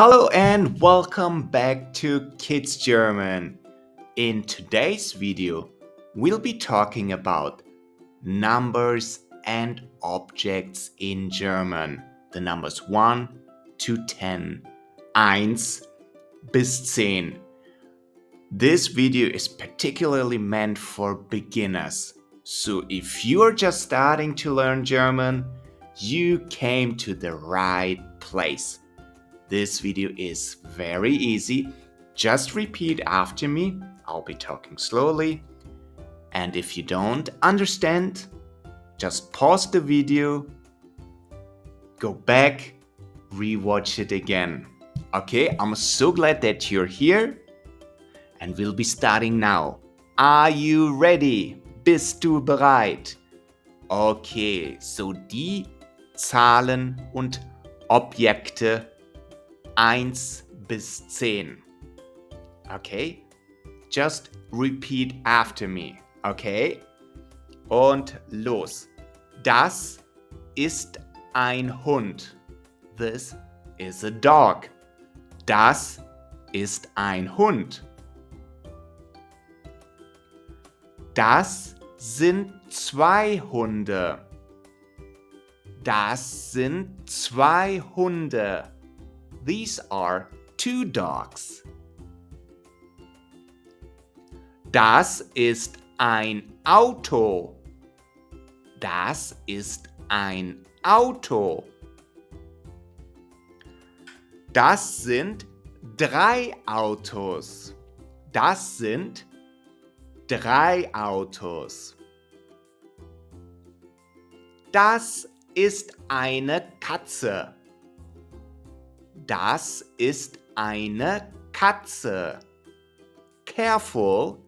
Hello and welcome back to Kids German. In today's video, we'll be talking about numbers and objects in German. The numbers 1 to 10. 1 bis 10. This video is particularly meant for beginners. So if you're just starting to learn German, you came to the right place. This video is very easy. Just repeat after me. I'll be talking slowly. And if you don't understand, just pause the video, go back, rewatch it again. Okay, I'm so glad that you're here. And we'll be starting now. Are you ready? Bist du bereit? Okay, so die Zahlen und Objekte 1 bis 10. Okay? Just repeat after me. Okay? Und los. Das ist ein Hund. This is a dog. Das ist ein Hund. Das sind 2 Hunde. Das sind 2 Hunde. These are 2 dogs. Das ist ein Auto. Das ist ein Auto. Das sind 3 Autos. Das sind 3 Autos. Das ist eine Katze. Das ist eine Katze. Careful,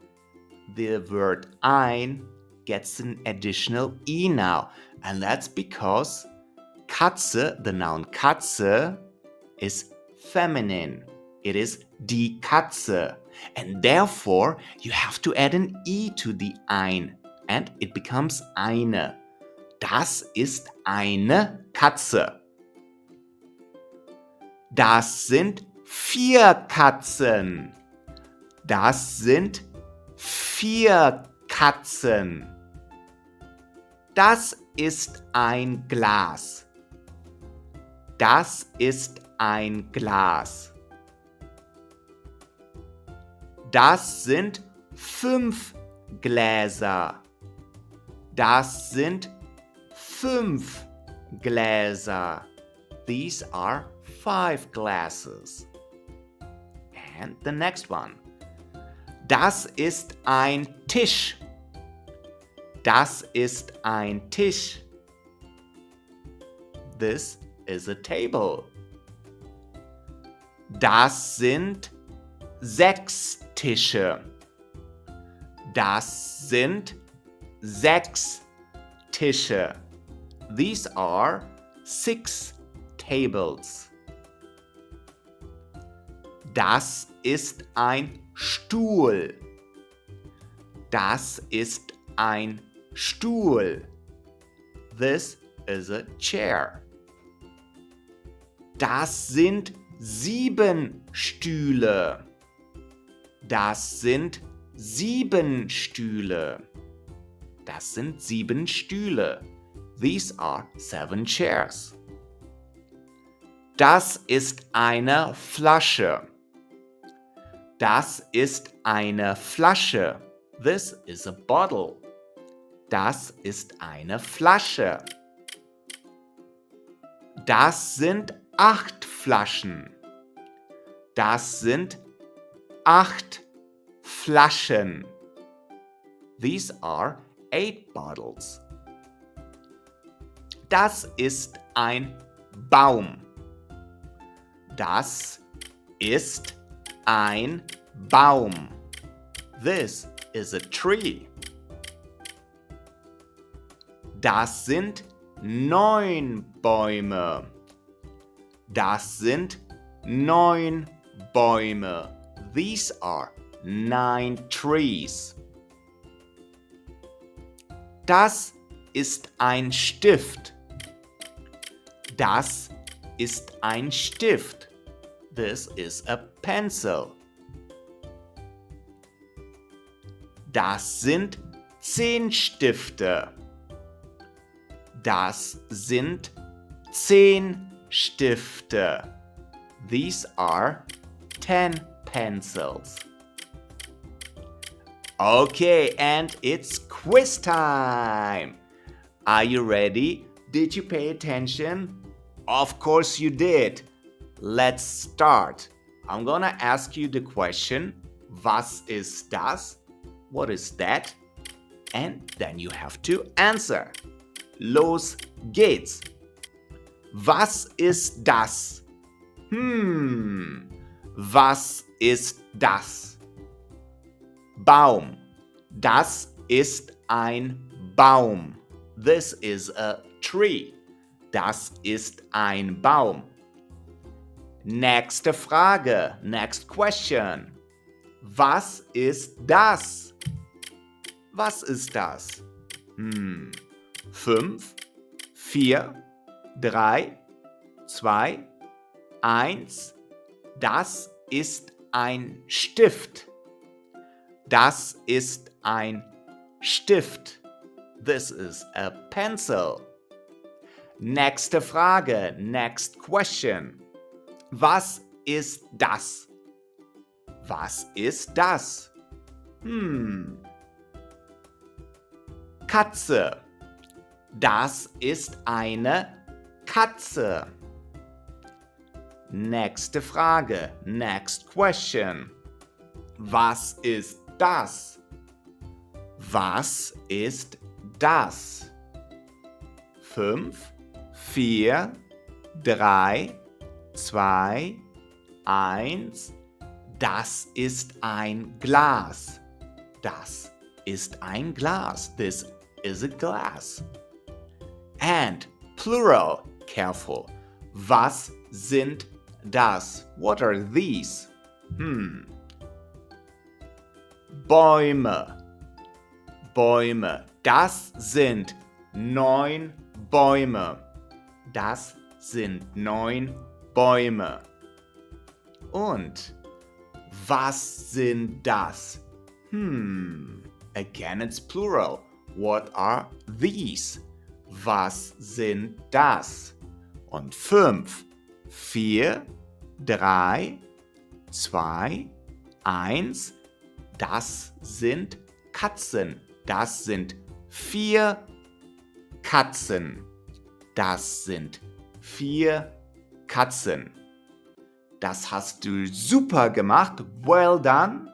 the word ein gets an additional e now, and that's because Katze, the noun Katze, is feminine. It is die Katze, and therefore you have to add an e to the ein, and it becomes eine. Das ist eine Katze. Das sind 4 Katzen. Das sind 4 Katzen. Das ist ein Glas. Das ist ein Glas. Das sind 5 Gläser. Das sind 5 Gläser. These are 5 glasses. And the next one. Das ist ein Tisch. Das ist ein Tisch. This is a table. Das sind 6 Tische. Das sind 6 Tische. These are 6 tables. Das ist ein Stuhl. Das ist ein Stuhl. This is a chair. Das sind 7 Stühle. Das sind 7 Stühle. Das sind 7 Stühle. These are 7 chairs. Das ist eine Flasche. Das ist eine Flasche. This is a bottle. Das ist eine Flasche. Das sind 8 Flaschen. Das sind 8 Flaschen. These are 8 bottles. Das ist ein Baum. Das ist ein Baum. This is a tree. Das sind 9 Bäume. Das sind 9 Bäume. These are 9 trees. Das ist ein Stift. Das ist ein Stift. This is a pencil. Das sind 10 Stifte. Das sind 10 Stifte. These are 10 pencils. Okay, and it's quiz time. Are you ready? Did you pay attention? Of course you did. Let's start. I'm gonna ask you the question, was ist das? What is that? And then you have to answer. Los geht's. Was ist das? Was ist das? Baum. Das ist ein Baum. This is a tree. Das ist ein Baum. Nächste Frage. Next question. Was ist das? Was ist das? 5, 4, 3, 2, 1. Das ist ein Stift. Das ist ein Stift. This is a pencil. Nächste Frage. Next question. Was ist das? Was ist das? Katze. Das ist eine Katze. Nächste Frage. Next question. Was ist das? Was ist das? 5, 4, 3, 2, 1. Das ist ein Glas. Das ist ein Glas. This is a glass. And plural, careful. Was sind das? What are these? Bäume. Bäume. Das sind 9 Bäume. Das sind 9 Bäume. Und was sind das? Again, it's plural. What are these? Was sind das? Und 5, 4, 3, 2, 1. Das sind Katzen. Das sind 4 Katzen. Das sind 4 Katzen. Das hast du super gemacht. Well done.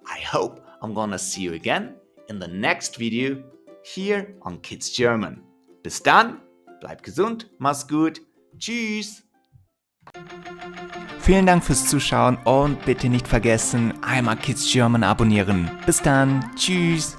I hope I'm gonna see you again in the next video here on Kids German. Bis dann, bleib gesund, mach's gut. Tschüss. Vielen Dank fürs Zuschauen und bitte nicht vergessen, einmal Kids German abonnieren. Bis dann, tschüss.